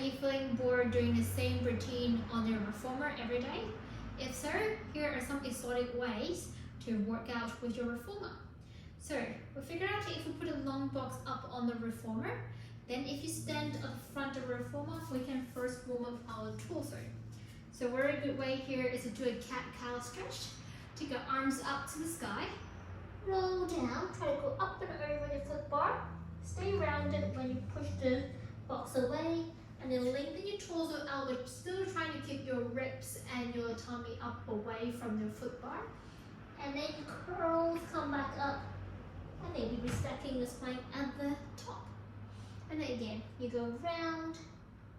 you feeling bored doing the same routine on your reformer every day? If so, here are some exotic ways to work out with your reformer. So we figured out if we put a long box up on the reformer, then if you stand at the front of the reformer, we can first warm up our torso. So a very good way here is to do a cat-cow stretch. Take your arms up to the sky, roll down, try to go up and over your foot bar, stay rounded when you push the box away, and then lengthen your torso out, but still trying to keep your ribs and your tummy up away from your foot bar. And then your curls come back up, and maybe restacking the spine at the top. And then again, you go round,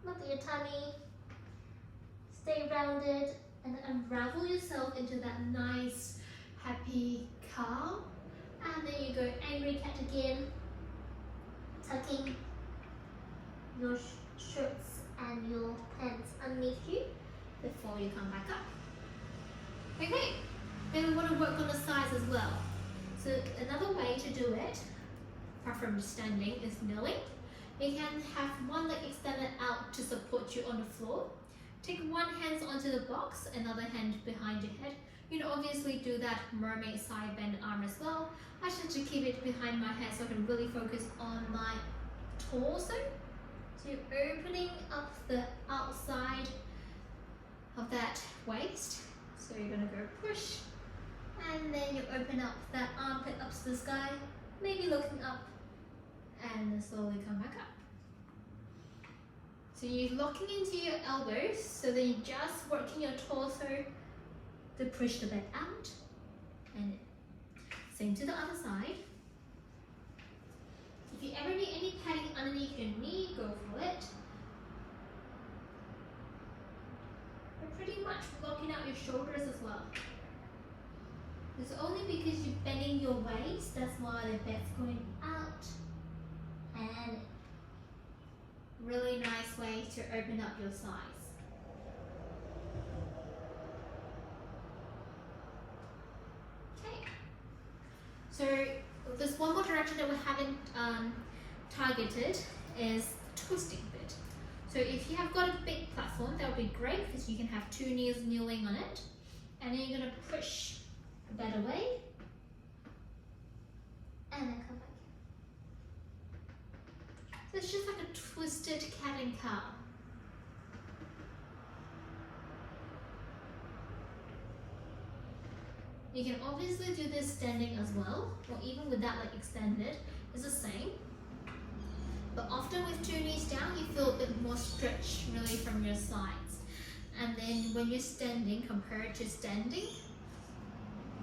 look at your tummy, stay rounded, and unravel yourself into that nice, happy cow. And then you go angry cat again, tucking your shirts and your pants underneath you before you come back up. Okay, then we want to work on the sides as well. So another way to do it, apart from standing, is kneeling. You can have one leg extended out to support you on the floor. Take one hand onto the box, another hand behind your head. You can obviously do that mermaid side bend arm as well. I tend to keep it behind my head so I can really focus on my torso. So you're opening up the outside of that waist. So you're going to go push, and then you open up that armpit up to the sky, maybe looking up, and then slowly come back up. So you're locking into your elbows, so then you're just working your torso to push the bed out, and same to the other side. If you ever need any padding underneath your knee, go for it. We're pretty much blocking out your shoulders as well. It's only because you're bending your waist, that's why the bed's going out. And really nice way to open up your sides. Okay. So there's one more direction that we haven't targeted is the twisting bit. So if you have got a big platform, that would be great because you can have two knees kneeling on it. And then you're going to push the bed away and then come back. So it's just like a twisted cat and cow. You can obviously do this standing as well, or even with that leg extended, it's the same. But often with two knees down, you feel a bit more stretch really from your sides. And then when you're standing, compared to standing,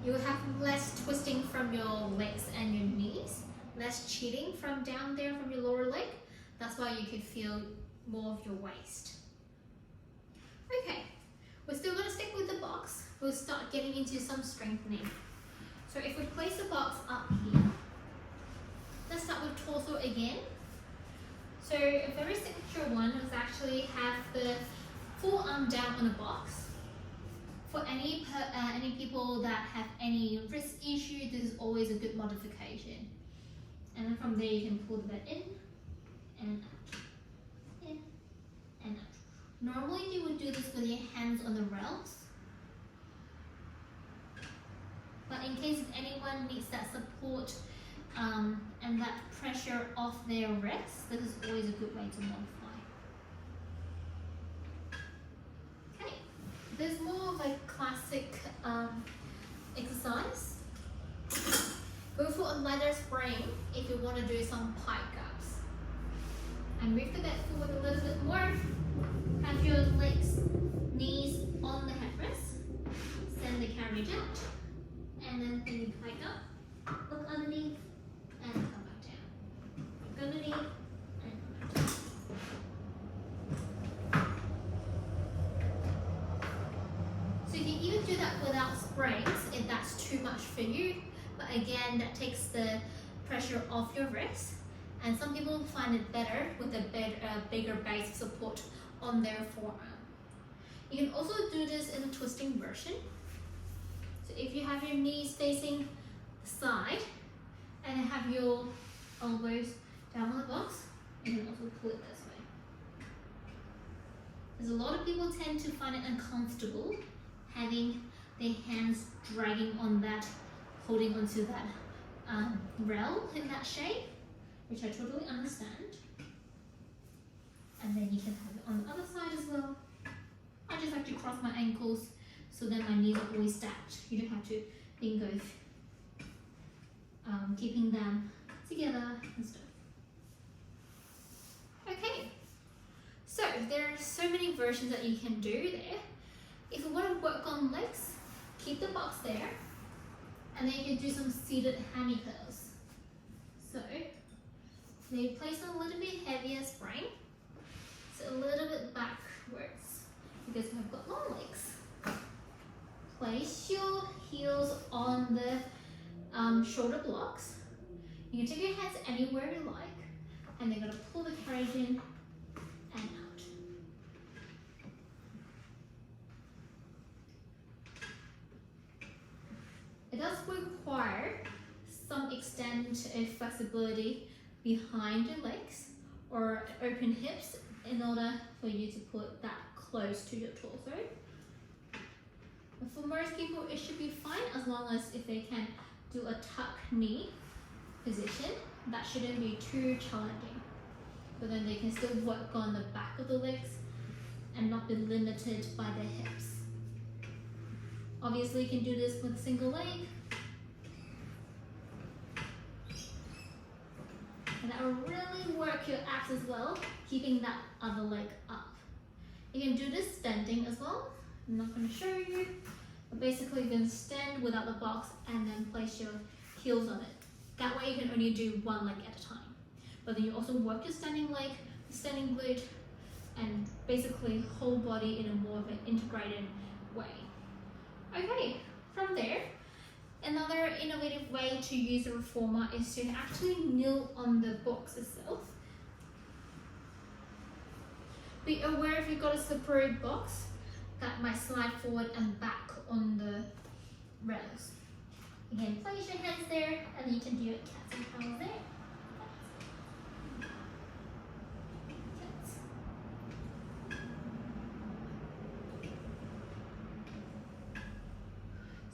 you will have less twisting from your legs and your knees, less cheating from down there from your lower leg. That's why you can feel more of your waist. Okay, we're still going to stick with the box. We'll start getting into some strengthening. So if we place the box up here, let's start with torso again. So a very signature one is actually have the forearm down on the box. For any people that have any wrist issue, this is always a good modification. And then from there you can pull the bed in and out, in and out. Normally you would do this with your hands on the rails. But in case if anyone needs that support and that pressure off their wrists, this is always a good way to modify. Okay, there's more of a classic exercise. Go for a leather spring if you want to do some pike ups. And move the bed forward a little bit more. Have your legs, knees on the headrest. Send the carriage out. And then when you pike up, look underneath and come back down. Look underneath and come back down. So you can even do that without springs if that's too much for you. But again, that takes the pressure off your wrist. And some people find it better with a bigger base of support on their forearm. You can also do this in a twisting version. So if you have your knees facing the side and have your elbows down on the box, you can also pull it this way. Because a lot of people tend to find it uncomfortable having their hands dragging on that, holding onto that rail in that shape, which I totally understand. And then you can have it on the other side as well. I just like to cross my ankles so that my knees are always stacked. You don't have to think of keeping them together and stuff. Okay, so there are so many versions that you can do there. If you want to work on legs, keep the box there, and then you can do some seated hammy curls. So they place a little bit heavier spring, so a little bit backwards because we've got long legs. Place your heels on the shoulder blocks. You can take your hands anywhere you like, and they're going to pull the carriage in and out. It does require some extent of flexibility behind your legs or open hips in order for you to put that close to your torso. But for most people, it should be fine as long as if they can do a tuck knee position, that shouldn't be too challenging. But then they can still work on the back of the legs and not be limited by their hips. Obviously, you can do this with a single leg. And that will really work your abs as well, keeping that other leg up. You can do this standing as well. I'm not going to show you. But basically, you can stand without the box and then place your heels on it. That way, you can only do one leg at a time. But then you also work your standing leg, standing glute, and basically whole body in a more of an integrated way. Okay, from there, another innovative way to use a reformer is to actually kneel on the box itself. Be aware if you've got a slippery box that might slide forward and back on the rails. Again, place your hands there, and you can do it cats and cows there. Cats.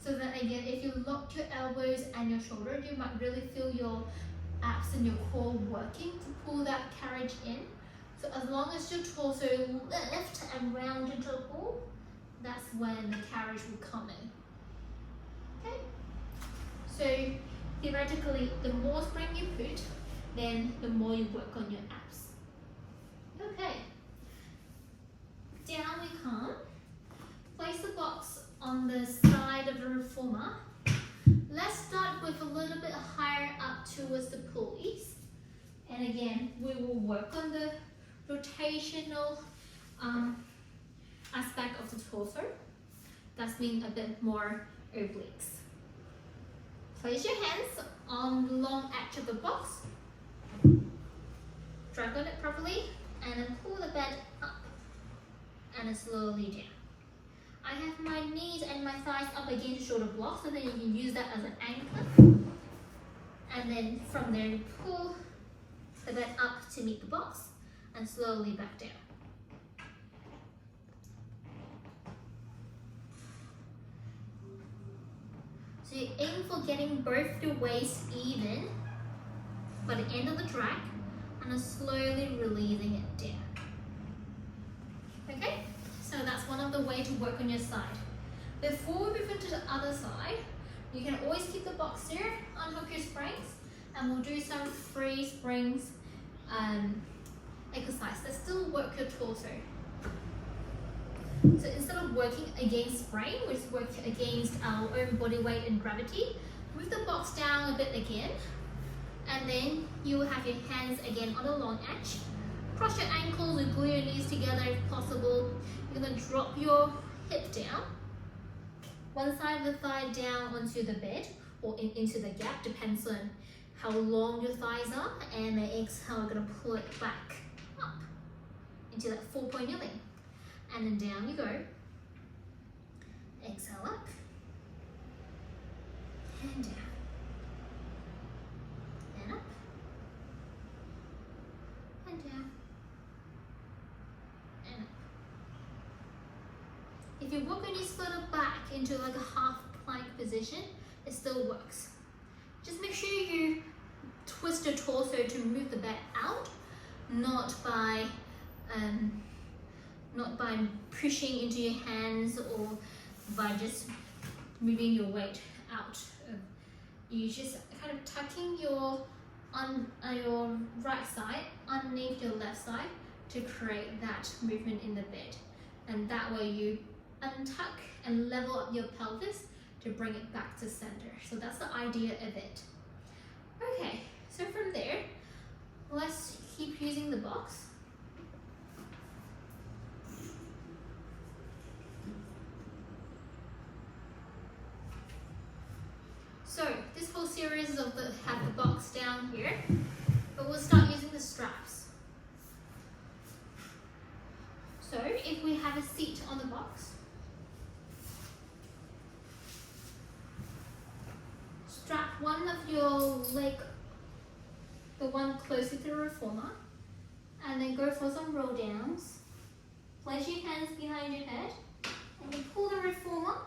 So then again, if you lock your elbows and your shoulder, you might really feel your abs and your core working to pull that carriage in. So as long as your torso lifts and round into a ball, that's when the carriage will come in. Okay? So theoretically, the more spring you put, then the more you work on your abs. Okay. Down we come. Place the box on the side of the reformer. Let's start with a little bit higher up towards the pulleys. And again, we will work on the rotational aspect of the torso. That's being a bit more obliques. Place your hands on the long edge of the box. Drag on it properly and then pull the bed up and then slowly down. I have my knees and my thighs up against the shoulder block so that you can use that as an anchor. And then from there you pull the bed up to meet the box and slowly back down. So you aim for getting both the weights even by the end of the drag and then slowly releasing it down. Okay, so that's one of the ways to work on your side. Before we move into the other side, you can always keep the box there, unhook your springs, and we'll do some free springs exercise that still work your torso. So instead of working against spring, we just work against our own body weight and gravity. Move the box down a bit again, and then you will have your hands again on the long edge. Cross your ankles and glue your knees together if possible. You're going to drop your hip down, one side of the thigh down onto the bed or into the gap, depends on how long your thighs are, and the exhale, we're going to pull it back up into that 4-point kneeling. And then down you go. Exhale up. And down. And up. And down. And up. you walk your knees further back into like a half plank position, it still works. Just make sure you twist your torso to move the bed out, not by pushing into your hands or by just moving your weight out. You just kind of tucking your right side underneath your left side to create that movement in the bed, and that way you untuck and level up your pelvis to bring it back to center. So that's the idea of it. Okay, so from there, let's keep using the box. So this whole series of have the box down here, but we'll start using the straps. So if we have a seat on the box, strap one of your leg, the one closer to the reformer, and then go for some roll downs. Place your hands behind your head, and you pull the reformer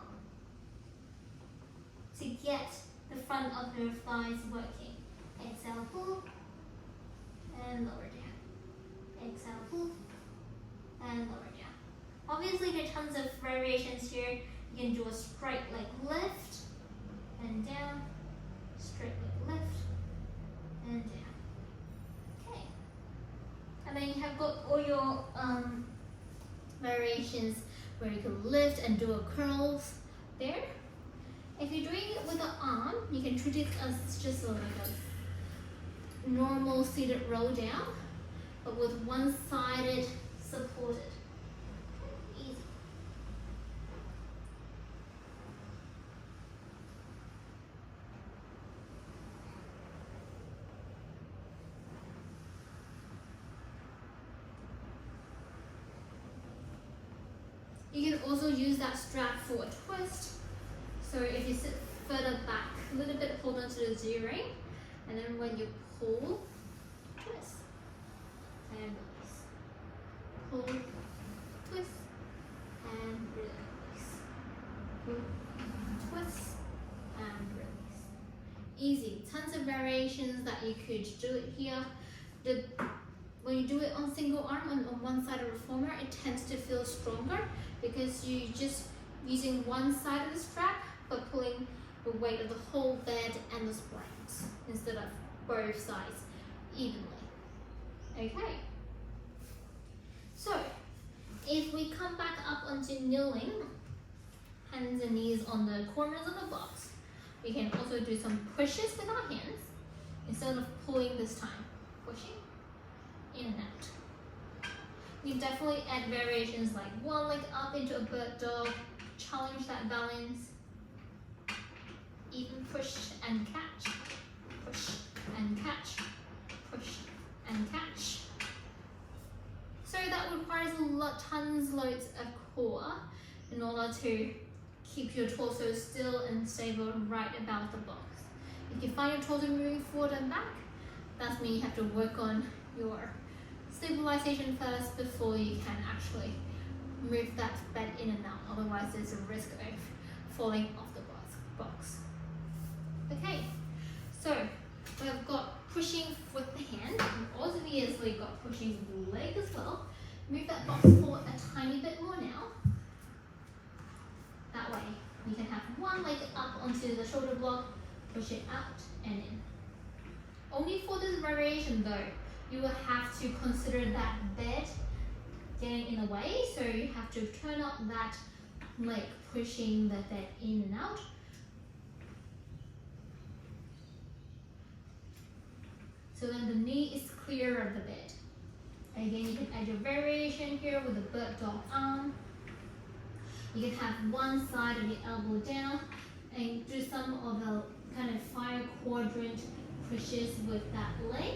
to get the front of your thighs working. Exhale, pull, and lower down. Exhale, pull, and lower down. Obviously, there are tons of variations here. You can do a straight leg lift, and down, straight leg lift, and down. Okay. And then you have got all your variations where you can lift and do a curls there. If you're doing it with the arm, you can treat it as just like a normal seated roll down, but with one-sided supported. Easy. You can also use that strap for a twist. So if you sit further back a little bit, hold on to the Z-ring, and then when you pull, twist, and release. Pull, twist, and release. Pull, twist, and release. Easy. Tons of variations that you could do it here. When you do it on single arm on one side of the reformer, it tends to feel stronger because you're just using one side of the strap but pulling the weight of the whole bed and the springs instead of both sides evenly. Okay. So if we come back up onto kneeling, hands and knees on the corners of the box, we can also do some pushes with our hands instead of pulling this time. Pushing in and out. You can definitely add variations like one leg up into a bird dog, challenge that balance. Even push and catch, push and catch, push and catch. So that requires loads of core in order to keep your torso still and stable right about the box. If you find your torso moving forward and back, that means you have to work on your stabilization first before you can actually move that bed in and out. Otherwise, there's a risk of falling off the box. Okay, so we've got pushing with the hand. We've obviously got pushing with the leg as well. Move that box forward a tiny bit more now. That way, you can have one leg up onto the shoulder block, push it out and in. Only for this variation though, you will have to consider that bed getting in the way, so you have to turn up that leg, pushing the bed in and out. So then the knee is clear of the bed. Again, you can add your variation here with the bird dog arm. You can have one side of the elbow down and do some of the kind of fire quadrant pushes with that leg.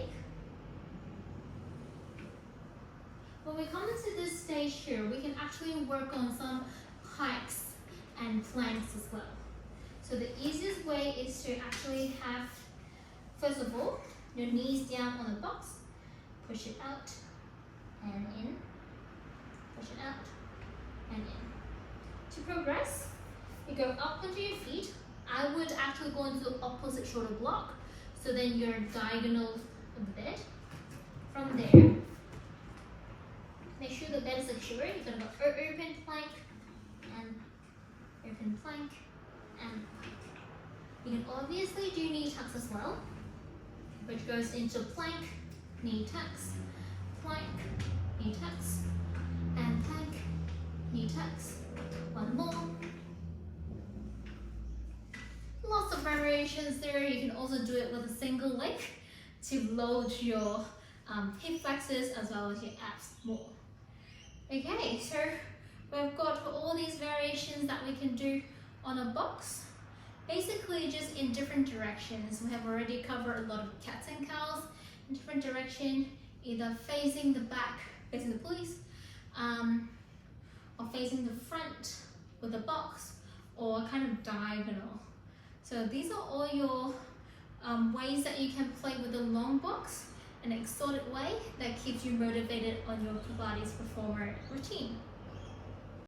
When we come into this stage here, we can actually work on some hikes and planks as well. So the easiest way is to actually have, first of all, your knees down on the box, push it out and in, push it out and in. To progress, you go up onto your feet. I would actually go into the opposite shoulder block, so then you're diagonal of the bed. From there, make sure the bed is secure. You're gonna go open plank and open plank and plank. You can obviously do knee tucks as well, which goes into plank, knee tucks, plank, knee tucks, and plank, knee tucks. One more. Lots of variations there. You can also do it with a single leg to load your hip flexors as well as your abs more. Okay, so we've got all these variations that we can do on a box. Basically just in different directions. We have already covered a lot of cats and cows in different direction, either facing the back, facing the pulleys, or facing the front with a box, or kind of diagonal. So these are all your ways that you can play with the long box, an exotic way that keeps you motivated on your Pilates performer routine.